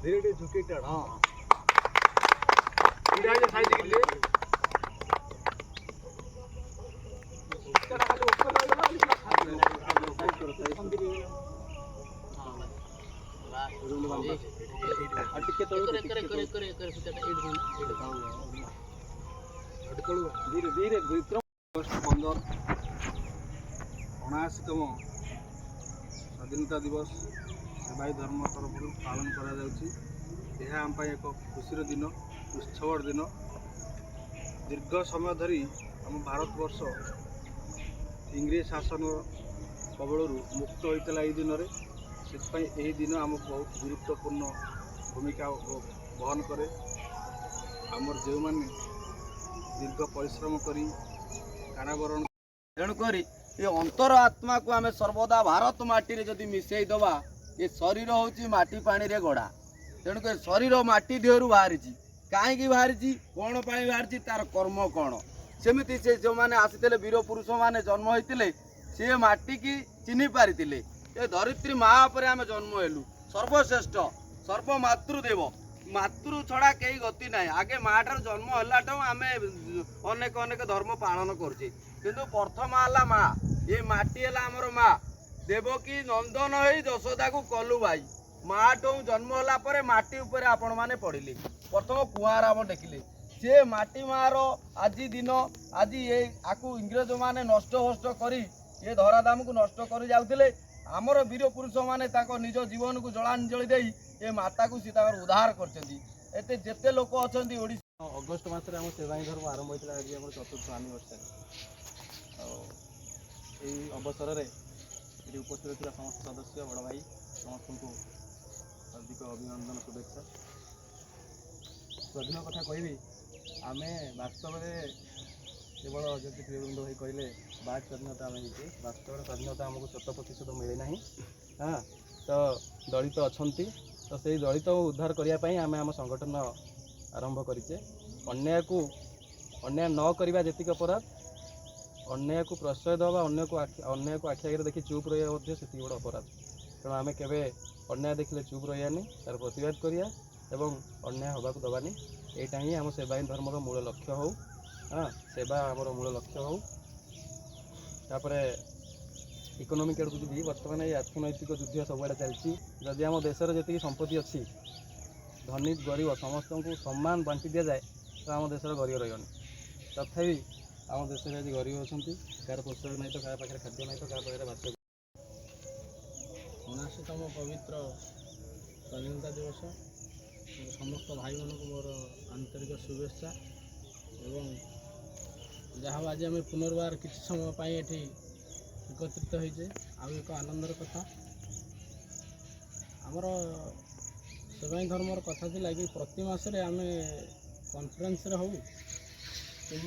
धीरे धीरे झुके टाड़ हाँ इधर जो साइड के लिए चला खाली ऊपर लगा धीरे धीरे विक्रम 15 79तम स्वाधीनता दिवस सेवाई धर्म तरफ पालन करा जाउछि। यह आम एक खुशी दिन उत्सवर दिन दीर्घ समय धरी आम भारतवर्ष इंग्रेज शासन कबलू मुक्त होता है। दिन में से दिन आम बहुत गुरुत्वपूर्ण भूमिका बहन करे। आमर जो मैंने दीर्घ परिश्रम करी कारावरण तेणुक ये अंतर आत्मा को आम सर्वदा भारत माटी रे जदि मिसई दबा ये शरीर हूँ माटी पानी रे गड़ा। तेणुक शरीर माटी देहरु बाहरी कहीं बाहरी कौन पाई बाहरी तार कर्म कौन सेमती से जो मैंने आसी वीर पुरुष मैंने जन्म होते सी माटी की चिन्ह पारी ये धरित्री माँ पर आम जन्म हेलु सर्वश्रेष्ठ सर्वमातृदेव मातृ छड़ा कई गति ना आगे माँ ठार जन्म है आम अनेक अनेक धर्म पालन करुचे किंतु प्रथम है माँ ये माटी है आमर माँ देवकी नंदन हो यशोदा को कलु भाई माँ ठू जन्म होला परे माटी उपरे आपण माने पड़िले प्रथम कुआर आम देखिले से माटी मार आज दिन आज ये आकु इंग्रेज माने नष्ट हष्ट करी ये धराधाम को नष्ट कर जाउथिले आमर वीर पुरुष माने ताको निज जीवन को जलांजलि देई ये माता को सीता उद्धार करछंती। एते जेते लोक अछंती ओडिसा अगस्ट मासरे आम सेवाई धर्म आरंभ होता आज आम चतुर्थ आनिवर्सरी अवसर में ये उपस्थित था समस्त सदस्य बड़ भाई समस्त को हार्दिक अभिनंदन शुभेच्छा। स्वाधीन कथा कहि आम वास्तव में केवल जब प्रियवृंद भाई कहले बाक स्वाधीनता आम वास्तव स्वाधीनता आमको 100% मिले ना। हाँ तो दलित अच्छा तो से दलित उद्धार करने आम आम संगठन आरंभ करें। अन्याय को अन्याय न करवा जी अपराध अन्याय को प्रश्रय देवा अन्याय को आखि आगे देखी चुप रही से बड़ अपराध। तेणु आम के अन्याय देखले चुप रही तार प्रतिवाद करिया एवं अन्याय हवा को दबानी यहाँ ही आम सेवाई धर्मर मूल लक्ष्य हो। हाँ सेवा आमर मूल लक्ष्य हो। तापर इकोनॉमिक आड़ को जी बर्तमान ये अर्थनैतिक युद्ध सबुआड़े चलती जदि आम देशर जी संपत्ति अच्छी धनी गरीब समस्त को सम्मान बांटी दि जाए तो आम देशर गरीब रही तथापि आम देश में आज गरीब अच्छा कार पोषक नहीं तो क्या पाखे खाद्य नहीं तो क्या पाखे बात 79तम पवित्र स्वाधीनता दिवस समस्त भाई मान को मोर आंतरिक शुभेच्छा एवं जहाँ आज आम पुनर्बार किसी समय ये एकत्रित होइजे आ एक आनंदर कथा आमर सेवाई धर्मर कथा थी कि प्रति मासरे आम कॉन्फ्रेंस रे हो कि